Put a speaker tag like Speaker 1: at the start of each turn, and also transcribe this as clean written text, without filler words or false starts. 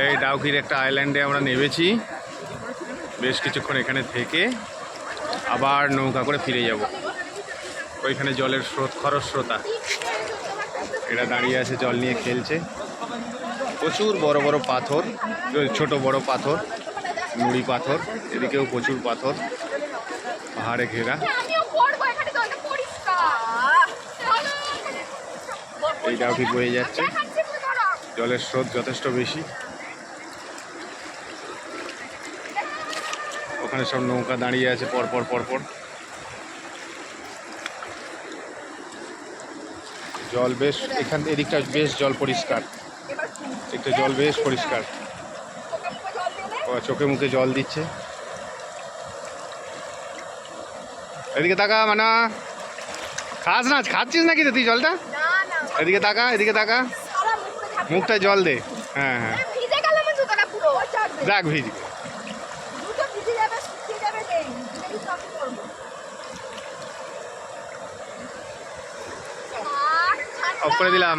Speaker 1: এই ডাউকির একটা আইল্যান্ডে আমরা নেমেছি, বেশ কিছুক্ষণ এখানে থেকে আবার নৌকা করে ফিরে যাব। ওইখানে জলের স্রোত, খরস্রোতা, এরা দাঁড়িয়ে আছে, জল নিয়ে খেলছে। প্রচুর বড় বড় পাথর, ছোট বড় পাথর, নুড়ি পাথর, এদিকেও প্রচুর পাথর, পাহাড়ে ঘেরা। এই ডাউকি বয়ে যাচ্ছে, জলের স্রোত যথেষ্ট বেশি। ওখানে সব নৌকা দাঁড়িয়ে আছে পরপর পরপর। জল বেশ, এখান এদিকটা বেশ জল পরিষ্কার, একটা জল বেশ পরিষ্কার। চোখে মুখে জল দিচ্ছে। এদিকে তাকা, মানা খাস না, খাচ্ছিস নাকি তুই জলটা? এদিকে তাকা, এদিকে তাকা, মুখটায় জল দে। হ্যাঁ হ্যাঁ, যাক ভিজ। অফ করে দিলাম।